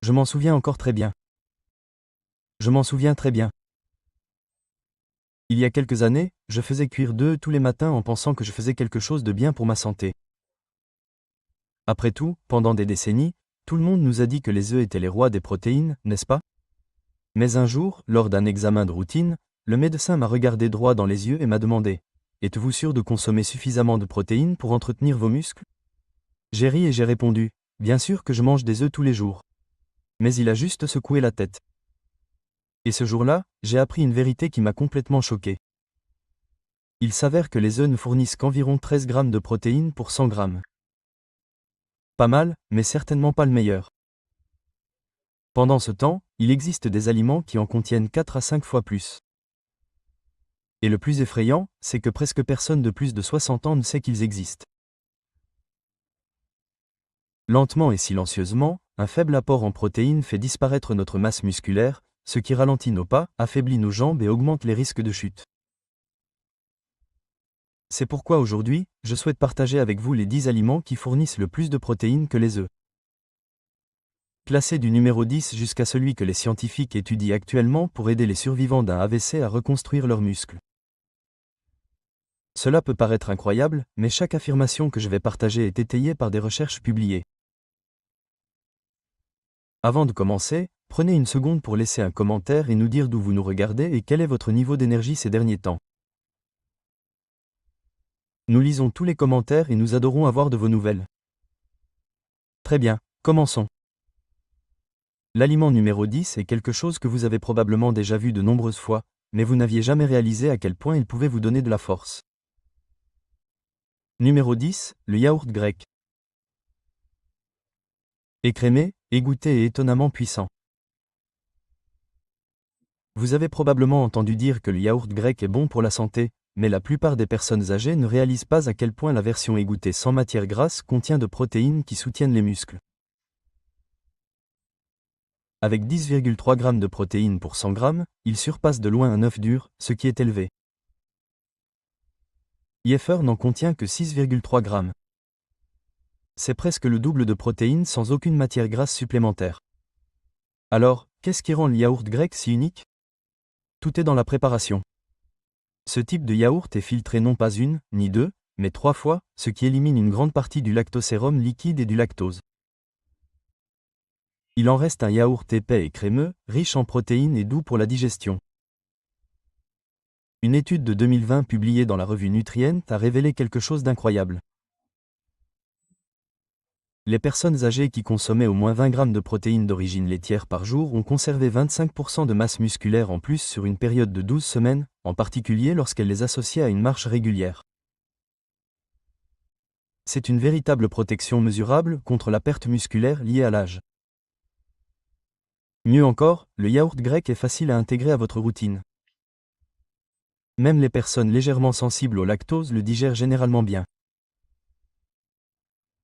Je m'en souviens encore très bien. Je m'en souviens très bien. Il y a quelques années, je faisais cuire d'œufs tous les matins en pensant que je faisais quelque chose de bien pour ma santé. Après tout, pendant des décennies, tout le monde nous a dit que les œufs étaient les rois des protéines, n'est-ce pas? Mais un jour, lors d'un examen de routine, le médecin m'a regardé droit dans les yeux et m'a demandé: êtes-vous sûr de consommer suffisamment de protéines pour entretenir vos muscles? J'ai ri et j'ai répondu: bien sûr que je mange des œufs tous les jours. Mais il a juste secoué la tête. Et ce jour-là, j'ai appris une vérité qui m'a complètement choqué. Il s'avère que les œufs ne fournissent qu'environ 13 grammes de protéines pour 100 grammes. Pas mal, mais certainement pas le meilleur. Pendant ce temps, il existe des aliments qui en contiennent 4 à 5 fois plus. Et le plus effrayant, c'est que presque personne de plus de 60 ans ne sait qu'ils existent. Lentement et silencieusement, un faible apport en protéines fait disparaître notre masse musculaire, ce qui ralentit nos pas, affaiblit nos jambes et augmente les risques de chute. C'est pourquoi aujourd'hui, je souhaite partager avec vous les 10 aliments qui fournissent le plus de protéines que les œufs. Classé du numéro 10 jusqu'à celui que les scientifiques étudient actuellement pour aider les survivants d'un AVC à reconstruire leurs muscles. Cela peut paraître incroyable, mais chaque affirmation que je vais partager est étayée par des recherches publiées. Avant de commencer, prenez une seconde pour laisser un commentaire et nous dire d'où vous nous regardez et quel est votre niveau d'énergie ces derniers temps. Nous lisons tous les commentaires et nous adorons avoir de vos nouvelles. Très bien, commençons. L'aliment numéro 10 est quelque chose que vous avez probablement déjà vu de nombreuses fois, mais vous n'aviez jamais réalisé à quel point il pouvait vous donner de la force. Numéro 10, le yaourt grec. Écrémé, égoutté et étonnamment puissant. Vous avez probablement entendu dire que le yaourt grec est bon pour la santé, mais la plupart des personnes âgées ne réalisent pas à quel point la version égouttée sans matière grasse contient de protéines qui soutiennent les muscles. Avec 10,3 g de protéines pour 100 g, il surpasse de loin un œuf dur, ce qui est élevé. Yeffer n'en contient que 6,3 g. C'est presque le double de protéines sans aucune matière grasse supplémentaire. Alors, qu'est-ce qui rend le yaourt grec si unique? Tout est dans la préparation. Ce type de yaourt est filtré non pas une, ni deux, mais 3 fois, ce qui élimine une grande partie du lactosérum liquide et du lactose. Il en reste un yaourt épais et crémeux, riche en protéines et doux pour la digestion. Une étude de 2020 publiée dans la revue Nutrient a révélé quelque chose d'incroyable. Les personnes âgées qui consommaient au moins 20 g de protéines d'origine laitière par jour ont conservé 25% de masse musculaire en plus sur une période de 12 semaines, en particulier lorsqu'elles les associaient à une marche régulière. C'est une véritable protection mesurable contre la perte musculaire liée à l'âge. Mieux encore, le yaourt grec est facile à intégrer à votre routine. Même les personnes légèrement sensibles au lactose le digèrent généralement bien.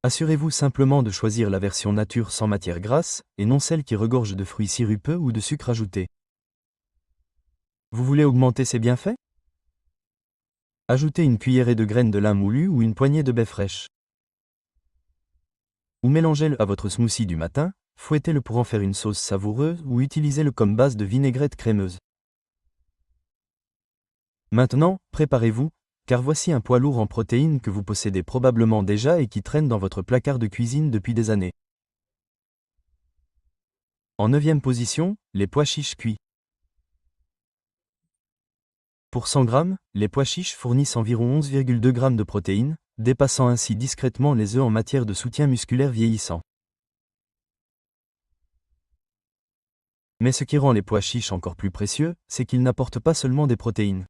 Assurez-vous simplement de choisir la version nature sans matière grasse, et non celle qui regorge de fruits sirupeux ou de sucre ajouté. Vous voulez augmenter ses bienfaits? Ajoutez une cuillerée de graines de lin moulu ou une poignée de baie fraîche. Ou mélangez-le à votre smoothie du matin, fouettez-le pour en faire une sauce savoureuse ou utilisez-le comme base de vinaigrette crémeuse. Maintenant, préparez-vous, car voici un poids lourd en protéines que vous possédez probablement déjà et qui traîne dans votre placard de cuisine depuis des années. En 9e position, les pois chiches cuits. Pour 100 g, les pois chiches fournissent environ 11,2 g de protéines, dépassant ainsi discrètement les œufs en matière de soutien musculaire vieillissant. Mais ce qui rend les pois chiches encore plus précieux, c'est qu'ils n'apportent pas seulement des protéines.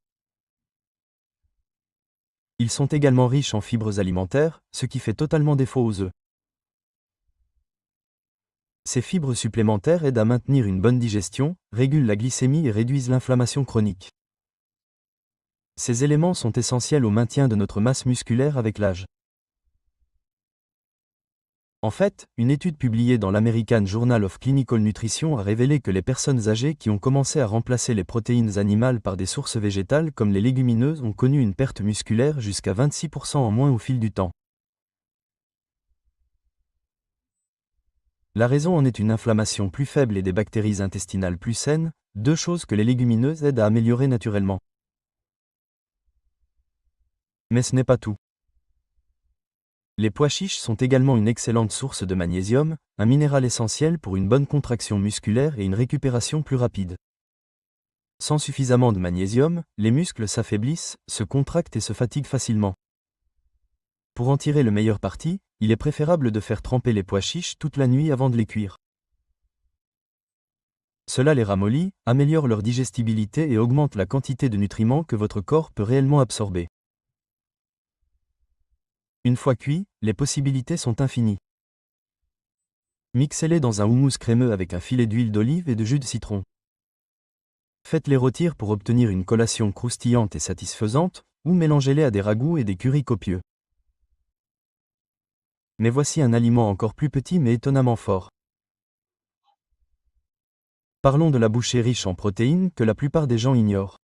Ils sont également riches en fibres alimentaires, ce qui fait totalement défaut aux œufs. Ces fibres supplémentaires aident à maintenir une bonne digestion, régulent la glycémie et réduisent l'inflammation chronique. Ces éléments sont essentiels au maintien de notre masse musculaire avec l'âge. En fait, une étude publiée dans l'American Journal of Clinical Nutrition a révélé que les personnes âgées qui ont commencé à remplacer les protéines animales par des sources végétales comme les légumineuses ont connu une perte musculaire jusqu'à 26% en moins au fil du temps. La raison en est une inflammation plus faible et des bactéries intestinales plus saines, deux choses que les légumineuses aident à améliorer naturellement. Mais ce n'est pas tout. Les pois chiches sont également une excellente source de magnésium, un minéral essentiel pour une bonne contraction musculaire et une récupération plus rapide. Sans suffisamment de magnésium, les muscles s'affaiblissent, se contractent et se fatiguent facilement. Pour en tirer le meilleur parti, il est préférable de faire tremper les pois chiches toute la nuit avant de les cuire. Cela les ramollit, améliore leur digestibilité et augmente la quantité de nutriments que votre corps peut réellement absorber. Une fois cuits, les possibilités sont infinies. Mixez-les dans un houmous crémeux avec un filet d'huile d'olive et de jus de citron. Faites-les rôtir pour obtenir une collation croustillante et satisfaisante, ou mélangez-les à des ragoûts et des currys copieux. Mais voici un aliment encore plus petit mais étonnamment fort. Parlons de la bouchée riche en protéines que la plupart des gens ignorent.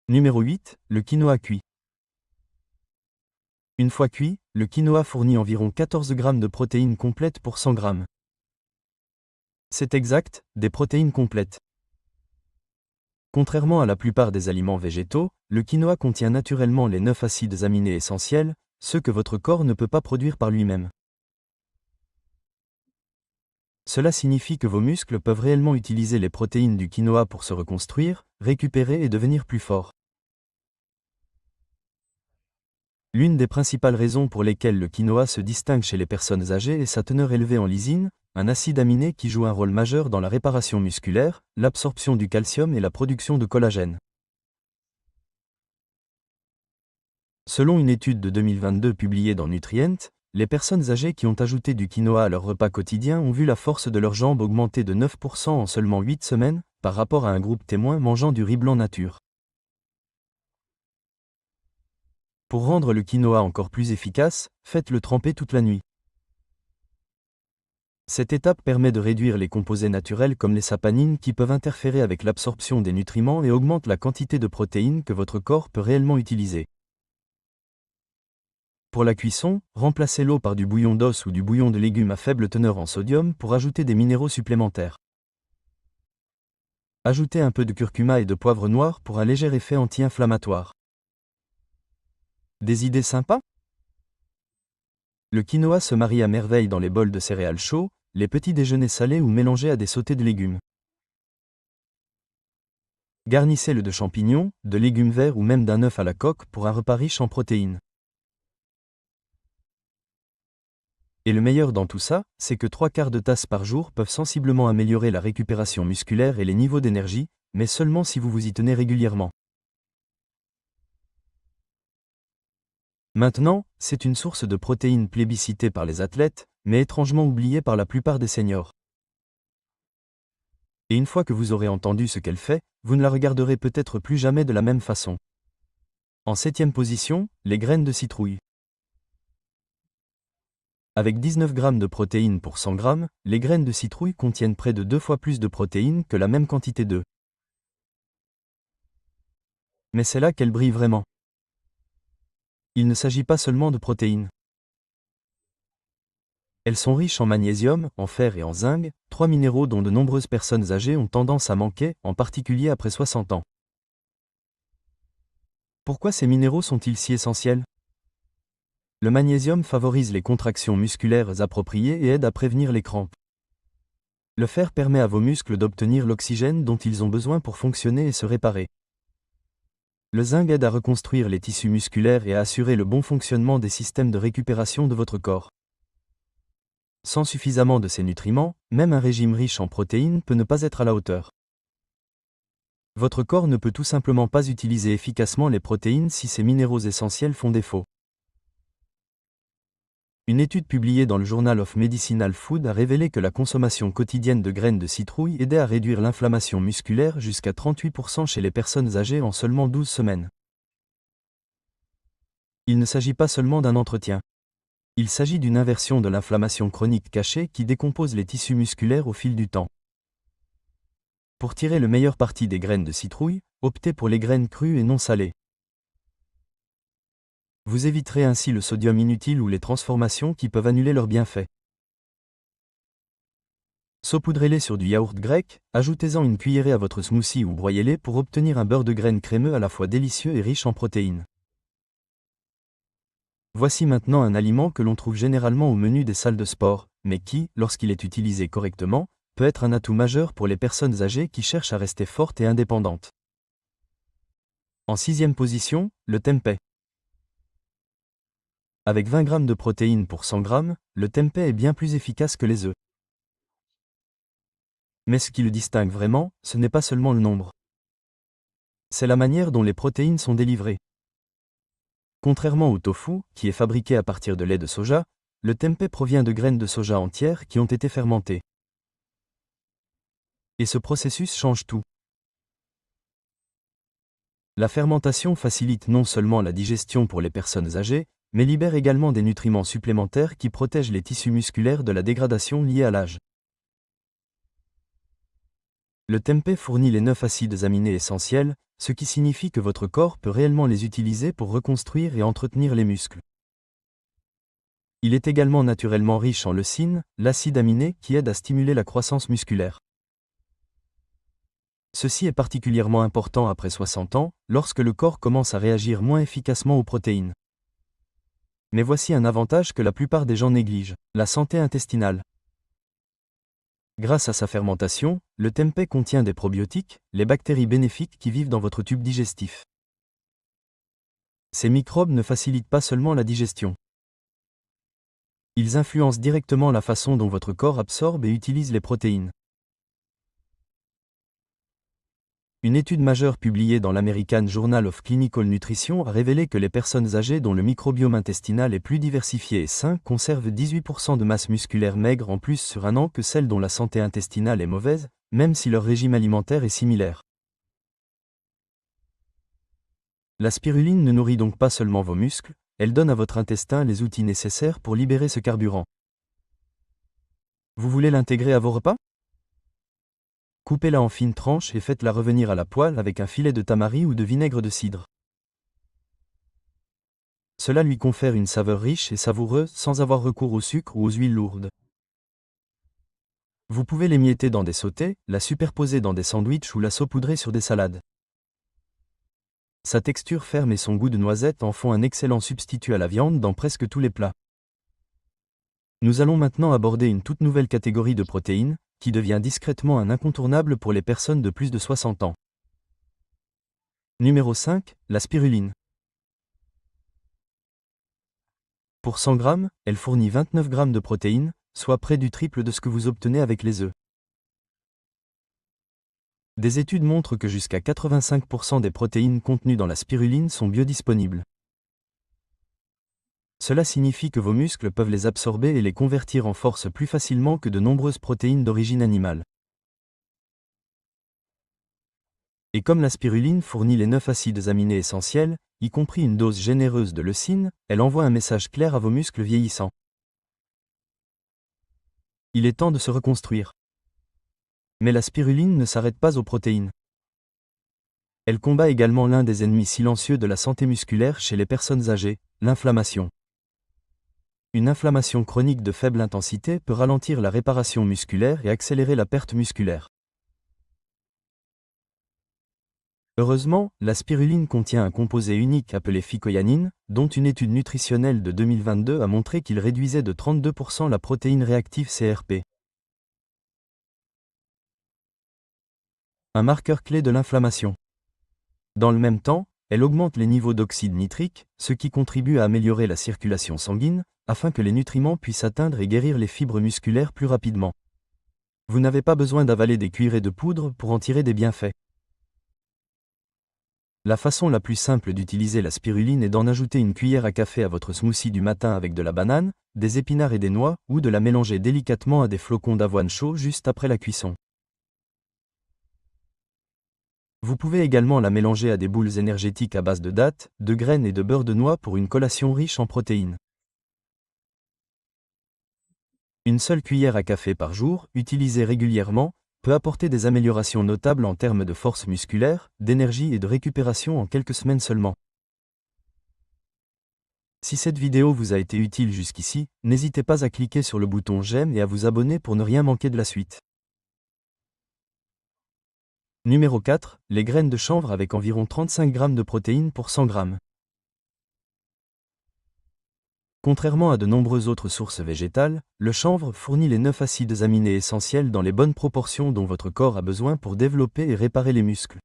Numéro 8, le quinoa cuit. Une fois cuit, le quinoa fournit environ 14 g de protéines complètes pour 100 g. C'est exact, des protéines complètes. Contrairement à la plupart des aliments végétaux, le quinoa contient naturellement les 9 acides aminés essentiels, ceux que votre corps ne peut pas produire par lui-même. Cela signifie que vos muscles peuvent réellement utiliser les protéines du quinoa pour se reconstruire, récupérer et devenir plus forts. L'une des principales raisons pour lesquelles le quinoa se distingue chez les personnes âgées est sa teneur élevée en lysine, un acide aminé qui joue un rôle majeur dans la réparation musculaire, l'absorption du calcium et la production de collagène. Selon une étude de 2022 publiée dans Nutrient, les personnes âgées qui ont ajouté du quinoa à leur repas quotidien ont vu la force de leurs jambes augmenter de 9% en seulement 8 semaines, par rapport à un groupe témoin mangeant du riz blanc nature. Pour rendre le quinoa encore plus efficace, faites-le tremper toute la nuit. Cette étape permet de réduire les composés naturels comme les saponines qui peuvent interférer avec l'absorption des nutriments et augmente la quantité de protéines que votre corps peut réellement utiliser. Pour la cuisson, remplacez l'eau par du bouillon d'os ou du bouillon de légumes à faible teneur en sodium pour ajouter des minéraux supplémentaires. Ajoutez un peu de curcuma et de poivre noir pour un léger effet anti-inflammatoire. Des idées sympas? Le quinoa se marie à merveille dans les bols de céréales chauds, les petits déjeuners salés ou mélangés à des sautés de légumes. Garnissez-le de champignons, de légumes verts ou même d'un œuf à la coque pour un repas riche en protéines. Et le meilleur dans tout ça, c'est que 3/4 de tasse par jour peuvent sensiblement améliorer la récupération musculaire et les niveaux d'énergie, mais seulement si vous vous y tenez régulièrement. Maintenant, c'est une source de protéines plébiscitée par les athlètes, mais étrangement oubliée par la plupart des seniors. Et une fois que vous aurez entendu ce qu'elle fait, vous ne la regarderez peut-être plus jamais de la même façon. En 7e position, les graines de citrouille. Avec 19 g de protéines pour 100 g, les graines de citrouille contiennent près de 2 fois plus de protéines que la même quantité d'œufs. Mais c'est là qu'elles brillent vraiment. Il ne s'agit pas seulement de protéines. Elles sont riches en magnésium, en fer et en zinc, 3 minéraux dont de nombreuses personnes âgées ont tendance à manquer, en particulier après 60 ans. Pourquoi ces minéraux sont-ils si essentiels? Le magnésium favorise les contractions musculaires appropriées et aide à prévenir les crampes. Le fer permet à vos muscles d'obtenir l'oxygène dont ils ont besoin pour fonctionner et se réparer. Le zinc aide à reconstruire les tissus musculaires et à assurer le bon fonctionnement des systèmes de récupération de votre corps. Sans suffisamment de ces nutriments, même un régime riche en protéines peut ne pas être à la hauteur. Votre corps ne peut tout simplement pas utiliser efficacement les protéines si ces minéraux essentiels font défaut. Une étude publiée dans le Journal of Medicinal Food a révélé que la consommation quotidienne de graines de citrouille aidait à réduire l'inflammation musculaire jusqu'à 38% chez les personnes âgées en seulement 12 semaines. Il ne s'agit pas seulement d'un entretien. Il s'agit d'une inversion de l'inflammation chronique cachée qui décompose les tissus musculaires au fil du temps. Pour tirer le meilleur parti des graines de citrouille, optez pour les graines crues et non salées. Vous éviterez ainsi le sodium inutile ou les transformations qui peuvent annuler leurs bienfaits. Saupoudrez-les sur du yaourt grec, ajoutez-en une cuillerée à votre smoothie ou broyez-les pour obtenir un beurre de graines crémeux à la fois délicieux et riche en protéines. Voici maintenant un aliment que l'on trouve généralement au menu des salles de sport, mais qui, lorsqu'il est utilisé correctement, peut être un atout majeur pour les personnes âgées qui cherchent à rester fortes et indépendantes. En 6e position, le tempeh. Avec 20 g de protéines pour 100 g, le tempeh est bien plus efficace que les œufs. Mais ce qui le distingue vraiment, ce n'est pas seulement le nombre. C'est la manière dont les protéines sont délivrées. Contrairement au tofu, qui est fabriqué à partir de lait de soja, le tempeh provient de graines de soja entières qui ont été fermentées. Et ce processus change tout. La fermentation facilite non seulement la digestion pour les personnes âgées, mais libère également des nutriments supplémentaires qui protègent les tissus musculaires de la dégradation liée à l'âge. Le tempeh fournit les 9 acides aminés essentiels, ce qui signifie que votre corps peut réellement les utiliser pour reconstruire et entretenir les muscles. Il est également naturellement riche en leucine, l'acide aminé qui aide à stimuler la croissance musculaire. Ceci est particulièrement important après 60 ans, lorsque le corps commence à réagir moins efficacement aux protéines. Mais voici un avantage que la plupart des gens négligent, la santé intestinale. Grâce à sa fermentation, le tempeh contient des probiotiques, les bactéries bénéfiques qui vivent dans votre tube digestif. Ces microbes ne facilitent pas seulement la digestion. Ils influencent directement la façon dont votre corps absorbe et utilise les protéines. Une étude majeure publiée dans l'American Journal of Clinical Nutrition a révélé que les personnes âgées dont le microbiome intestinal est plus diversifié et sain conservent 18% de masse musculaire maigre en plus sur un an que celles dont la santé intestinale est mauvaise, même si leur régime alimentaire est similaire. La spiruline ne nourrit donc pas seulement vos muscles, elle donne à votre intestin les outils nécessaires pour libérer ce carburant. Vous voulez l'intégrer à vos repas ? Coupez-la en fines tranches et faites-la revenir à la poêle avec un filet de tamari ou de vinaigre de cidre. Cela lui confère une saveur riche et savoureuse sans avoir recours au sucre ou aux huiles lourdes. Vous pouvez l'émietter dans des sautés, la superposer dans des sandwichs ou la saupoudrer sur des salades. Sa texture ferme et son goût de noisette en font un excellent substitut à la viande dans presque tous les plats. Nous allons maintenant aborder une toute nouvelle catégorie de protéines, qui devient discrètement un incontournable pour les personnes de plus de 60 ans. Numéro 5, la spiruline. Pour 100 g, elle fournit 29 g de protéines, soit près du triple de ce que vous obtenez avec les œufs. Des études montrent que jusqu'à 85% des protéines contenues dans la spiruline sont biodisponibles. Cela signifie que vos muscles peuvent les absorber et les convertir en force plus facilement que de nombreuses protéines d'origine animale. Et comme la spiruline fournit les 9 acides aminés essentiels, y compris une dose généreuse de leucine, elle envoie un message clair à vos muscles vieillissants. Il est temps de se reconstruire. Mais la spiruline ne s'arrête pas aux protéines. Elle combat également l'un des ennemis silencieux de la santé musculaire chez les personnes âgées, l'inflammation. Une inflammation chronique de faible intensité peut ralentir la réparation musculaire et accélérer la perte musculaire. Heureusement, la spiruline contient un composé unique appelé phycoyanine, dont une étude nutritionnelle de 2022 a montré qu'il réduisait de 32% la protéine réactive CRP. Un marqueur clé de l'inflammation. Dans le même temps, elle augmente les niveaux d'oxyde nitrique, ce qui contribue à améliorer la circulation sanguine, afin que les nutriments puissent atteindre et guérir les fibres musculaires plus rapidement. Vous n'avez pas besoin d'avaler des cuillerées de poudre pour en tirer des bienfaits. La façon la plus simple d'utiliser la spiruline est d'en ajouter une cuillère à café à votre smoothie du matin avec de la banane, des épinards et des noix, ou de la mélanger délicatement à des flocons d'avoine chauds juste après la cuisson. Vous pouvez également la mélanger à des boules énergétiques à base de dattes, de graines et de beurre de noix pour une collation riche en protéines. Une seule cuillère à café par jour, utilisée régulièrement, peut apporter des améliorations notables en termes de force musculaire, d'énergie et de récupération en quelques semaines seulement. Si cette vidéo vous a été utile jusqu'ici, n'hésitez pas à cliquer sur le bouton j'aime et à vous abonner pour ne rien manquer de la suite. Numéro 4, les graines de chanvre avec environ 35 g de protéines pour 100 g. Contrairement à de nombreuses autres sources végétales, le chanvre fournit les 9 acides aminés essentiels dans les bonnes proportions dont votre corps a besoin pour développer et réparer les muscles.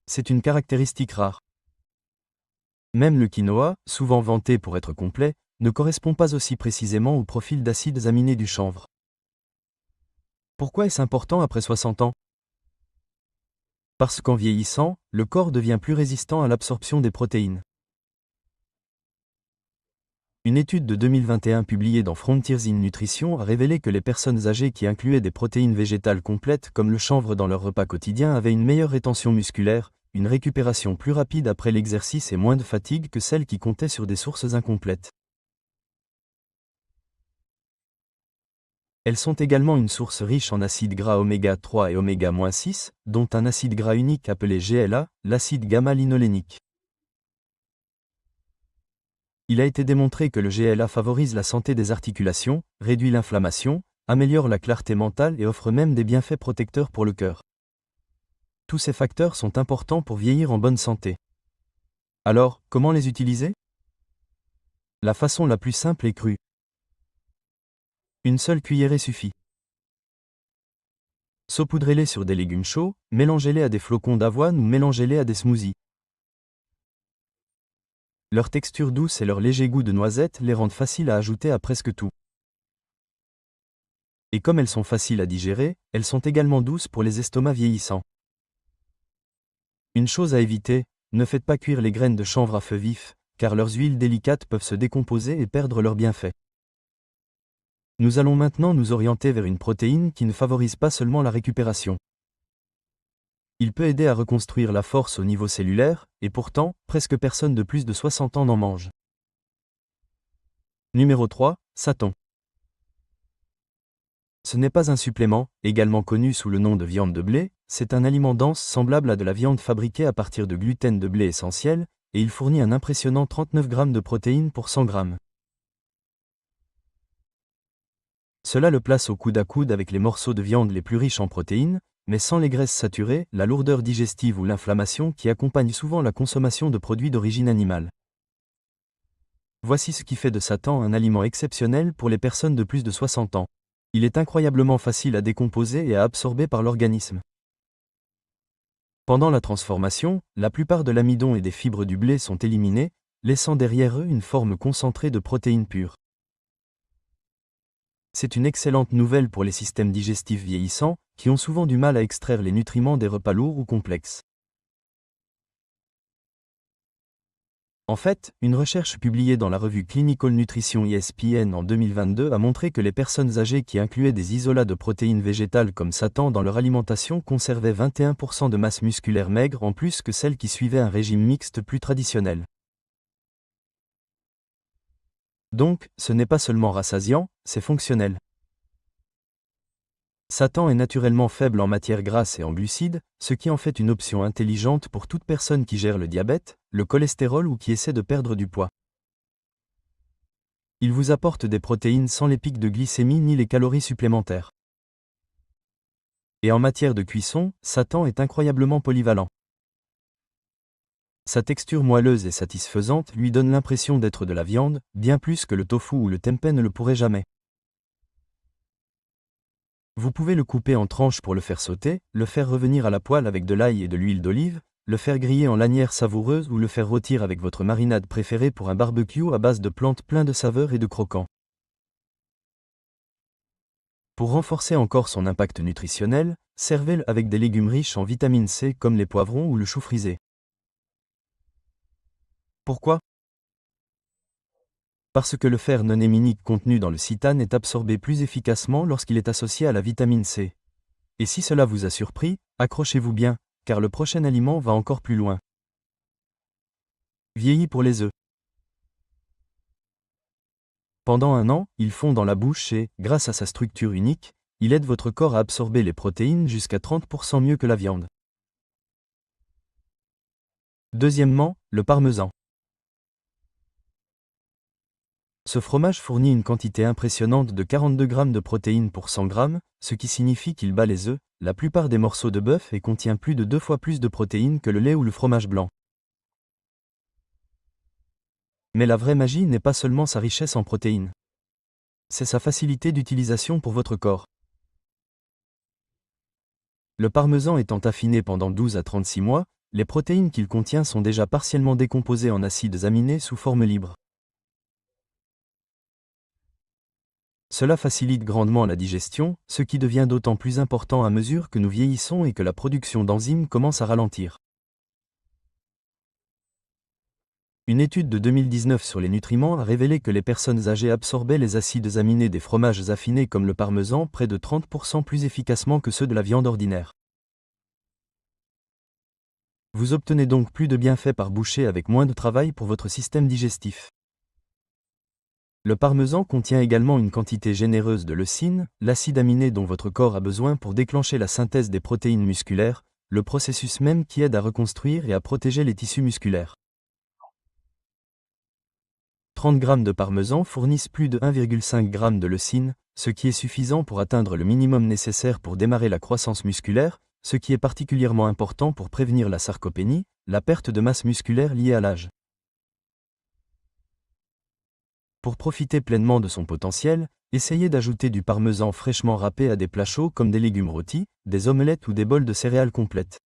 C'est une caractéristique rare. Même le quinoa, souvent vanté pour être complet, ne correspond pas aussi précisément au profil d'acides aminés du chanvre. Pourquoi est-ce important après 60 ans? Parce qu'en vieillissant, le corps devient plus résistant à l'absorption des protéines. Une étude de 2021 publiée dans Frontiers in Nutrition a révélé que les personnes âgées qui incluaient des protéines végétales complètes comme le chanvre dans leur repas quotidien avaient une meilleure rétention musculaire, une récupération plus rapide après l'exercice et moins de fatigue que celles qui comptaient sur des sources incomplètes. Elles sont également une source riche en acides gras oméga 3 et oméga-6, dont un acide gras unique appelé GLA, l'acide gamma-linolénique. Il a été démontré que le GLA favorise la santé des articulations, réduit l'inflammation, améliore la clarté mentale et offre même des bienfaits protecteurs pour le cœur. Tous ces facteurs sont importants pour vieillir en bonne santé. Alors, comment les utiliser? La façon la plus simple est crue. Une seule cuillerée suffit. Saupoudrez-les sur des légumes chauds, mélangez-les à des flocons d'avoine ou mélangez-les à des smoothies. Leur texture douce et leur léger goût de noisette les rendent faciles à ajouter à presque tout. Et comme elles sont faciles à digérer, elles sont également douces pour les estomacs vieillissants. Une chose à éviter, ne faites pas cuire les graines de chanvre à feu vif, car leurs huiles délicates peuvent se décomposer et perdre leurs bienfaits. Nous allons maintenant nous orienter vers une protéine qui ne favorise pas seulement la récupération. Il peut aider à reconstruire la force au niveau cellulaire, et pourtant, presque personne de plus de 60 ans n'en mange. Numéro 3, Satan. Ce n'est pas un supplément, également connu sous le nom de viande de blé, c'est un aliment dense semblable à de la viande fabriquée à partir de gluten de blé essentiel, et il fournit un impressionnant 39 g de protéines pour 100 g. Cela le place au coude à coude avec les morceaux de viande les plus riches en protéines, mais sans les graisses saturées, la lourdeur digestive ou l'inflammation qui accompagnent souvent la consommation de produits d'origine animale. Voici ce qui fait de Satan un aliment exceptionnel pour les personnes de plus de 60 ans. Il est incroyablement facile à décomposer et à absorber par l'organisme. Pendant la transformation, la plupart de l'amidon et des fibres du blé sont éliminés, laissant derrière eux une forme concentrée de protéines pures. C'est une excellente nouvelle pour les systèmes digestifs vieillissants, qui ont souvent du mal à extraire les nutriments des repas lourds ou complexes. En fait, une recherche publiée dans la revue Clinical Nutrition ESPN en 2022 a montré que les personnes âgées qui incluaient des isolats de protéines végétales comme Satan dans leur alimentation conservaient 21% de masse musculaire maigre en plus que celles qui suivaient un régime mixte plus traditionnel. Donc, ce n'est pas seulement rassasiant, c'est fonctionnel. Satan est naturellement faible en matière grasse et en glucides, ce qui en fait une option intelligente pour toute personne qui gère le diabète, le cholestérol ou qui essaie de perdre du poids. Il vous apporte des protéines sans les pics de glycémie ni les calories supplémentaires. Et en matière de cuisson, Satan est incroyablement polyvalent. Sa texture moelleuse et satisfaisante lui donne l'impression d'être de la viande, bien plus que le tofu ou le tempeh ne le pourraient jamais. Vous pouvez le couper en tranches pour le faire sauter, le faire revenir à la poêle avec de l'ail et de l'huile d'olive, le faire griller en lanières savoureuses ou le faire rôtir avec votre marinade préférée pour un barbecue à base de plantes plein de saveurs et de croquants. Pour renforcer encore son impact nutritionnel, servez-le avec des légumes riches en vitamine C comme les poivrons ou le chou frisé. Pourquoi? Parce que le fer non héminique contenu dans le sitane est absorbé plus efficacement lorsqu'il est associé à la vitamine C. Et si cela vous a surpris, accrochez-vous bien, car le prochain aliment va encore plus loin. Vieilli pour les œufs. Pendant un an, il fond dans la bouche et, grâce à sa structure unique, il aide votre corps à absorber les protéines jusqu'à 30% mieux que la viande. Deuxièmement, le parmesan. Ce fromage fournit une quantité impressionnante de 42 g de protéines pour 100 g, ce qui signifie qu'il bat les œufs, la plupart des morceaux de bœuf et contient plus de 2 fois plus de protéines que le lait ou le fromage blanc. Mais la vraie magie n'est pas seulement sa richesse en protéines. C'est sa facilité d'utilisation pour votre corps. Le parmesan étant affiné pendant 12 à 36 mois, les protéines qu'il contient sont déjà partiellement décomposées en acides aminés sous forme libre. Cela facilite grandement la digestion, ce qui devient d'autant plus important à mesure que nous vieillissons et que la production d'enzymes commence à ralentir. Une étude de 2019 sur les nutriments a révélé que les personnes âgées absorbaient les acides aminés des fromages affinés comme le parmesan près de 30% plus efficacement que ceux de la viande ordinaire. Vous obtenez donc plus de bienfaits par bouchée avec moins de travail pour votre système digestif. Le parmesan contient également une quantité généreuse de leucine, l'acide aminé dont votre corps a besoin pour déclencher la synthèse des protéines musculaires, le processus même qui aide à reconstruire et à protéger les tissus musculaires. 30 g de parmesan fournissent plus de 1,5 g de leucine, ce qui est suffisant pour atteindre le minimum nécessaire pour démarrer la croissance musculaire, ce qui est particulièrement important pour prévenir la sarcopénie, la perte de masse musculaire liée à l'âge. Pour profiter pleinement de son potentiel, essayez d'ajouter du parmesan fraîchement râpé à des plats chauds comme des légumes rôtis, des omelettes ou des bols de céréales complètes.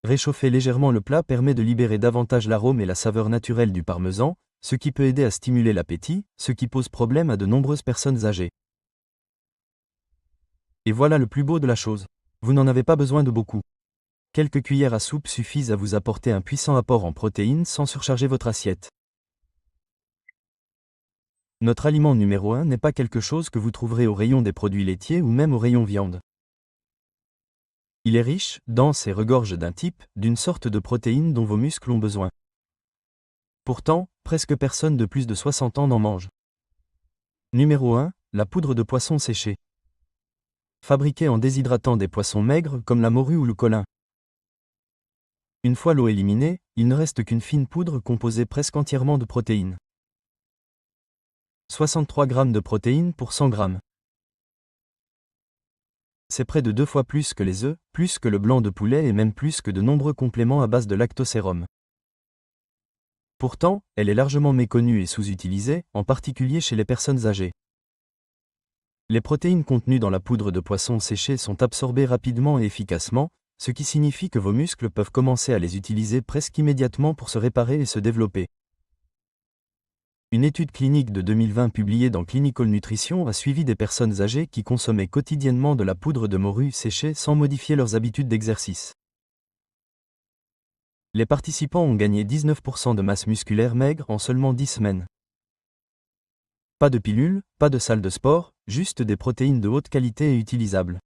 Réchauffer légèrement le plat permet de libérer davantage l'arôme et la saveur naturelle du parmesan, ce qui peut aider à stimuler l'appétit, ce qui pose problème à de nombreuses personnes âgées. Et voilà le plus beau de la chose. Vous n'en avez pas besoin de beaucoup. Quelques cuillères à soupe suffisent à vous apporter un puissant apport en protéines sans surcharger votre assiette. Notre aliment numéro 1 n'est pas quelque chose que vous trouverez au rayon des produits laitiers ou même au rayon viande. Il est riche, dense et regorge d'un type, d'une sorte de protéines dont vos muscles ont besoin. Pourtant, presque personne de plus de 60 ans n'en mange. Numéro 1, la poudre de poisson séchée. Fabriquée en déshydratant des poissons maigres comme la morue ou le colin. Une fois l'eau éliminée, il ne reste qu'une fine poudre composée presque entièrement de protéines. 63 g de protéines pour 100 g. C'est près de 2 fois plus que les œufs, plus que le blanc de poulet et même plus que de nombreux compléments à base de lactosérum. Pourtant, elle est largement méconnue et sous-utilisée, en particulier chez les personnes âgées. Les protéines contenues dans la poudre de poisson séchée sont absorbées rapidement et efficacement, ce qui signifie que vos muscles peuvent commencer à les utiliser presque immédiatement pour se réparer et se développer. Une étude clinique de 2020 publiée dans Clinical Nutrition a suivi des personnes âgées qui consommaient quotidiennement de la poudre de morue séchée sans modifier leurs habitudes d'exercice. Les participants ont gagné 19% de masse musculaire maigre en seulement 10 semaines. Pas de pilules, pas de salle de sport, juste des protéines de haute qualité et utilisables.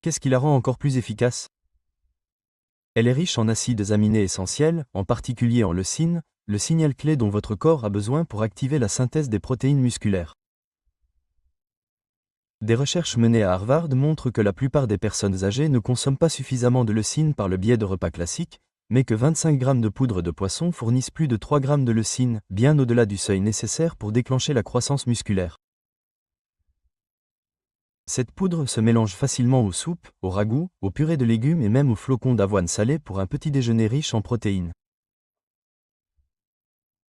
Qu'est-ce qui la rend encore plus efficace ? Elle est riche en acides aminés essentiels, en particulier en leucine, le signal clé dont votre corps a besoin pour activer la synthèse des protéines musculaires. Des recherches menées à Harvard montrent que la plupart des personnes âgées ne consomment pas suffisamment de leucine par le biais de repas classiques, mais que 25 g de poudre de poisson fournissent plus de 3 g de leucine, bien au-delà du seuil nécessaire pour déclencher la croissance musculaire. Cette poudre se mélange facilement aux soupes, aux ragoûts, aux purées de légumes et même aux flocons d'avoine salée pour un petit déjeuner riche en protéines.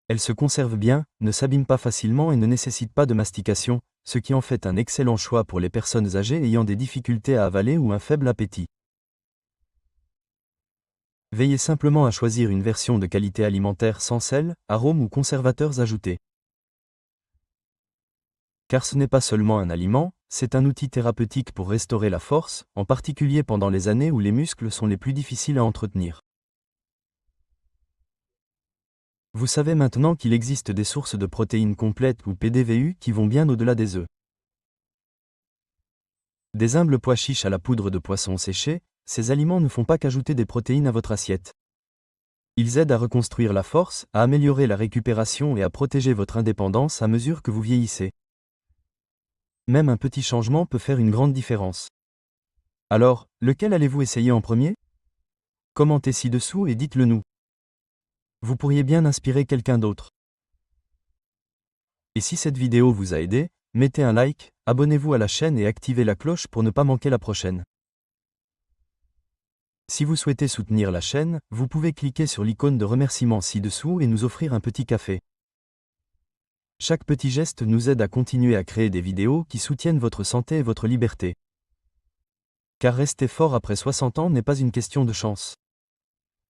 Elle se conserve bien, ne s'abîme pas facilement et ne nécessite pas de mastication, ce qui en fait un excellent choix pour les personnes âgées ayant des difficultés à avaler ou un faible appétit. Veillez simplement à choisir une version de qualité alimentaire sans sel, arômes ou conservateurs ajoutés. Car ce n'est pas seulement un aliment, c'est un outil thérapeutique pour restaurer la force, en particulier pendant les années où les muscles sont les plus difficiles à entretenir. Vous savez maintenant qu'il existe des sources de protéines complètes ou PDVU qui vont bien au-delà des œufs. Des humbles pois chiches à la poudre de poisson séchée, ces aliments ne font pas qu'ajouter des protéines à votre assiette. Ils aident à reconstruire la force, à améliorer la récupération et à protéger votre indépendance à mesure que vous vieillissez. Même un petit changement peut faire une grande différence. Alors, lequel allez-vous essayer en premier ? Commentez ci-dessous et dites-le nous. Vous pourriez bien inspirer quelqu'un d'autre. Et si cette vidéo vous a aidé, Mettez un like, abonnez-vous à la chaîne et activez la cloche pour ne pas manquer la prochaine. Si vous souhaitez soutenir la chaîne, vous pouvez cliquer sur l'icône de remerciement ci-dessous et nous offrir un petit café. Chaque petit geste nous aide à continuer à créer des vidéos qui soutiennent votre santé et votre liberté. Car rester fort après 60 ans n'est pas une question de chance.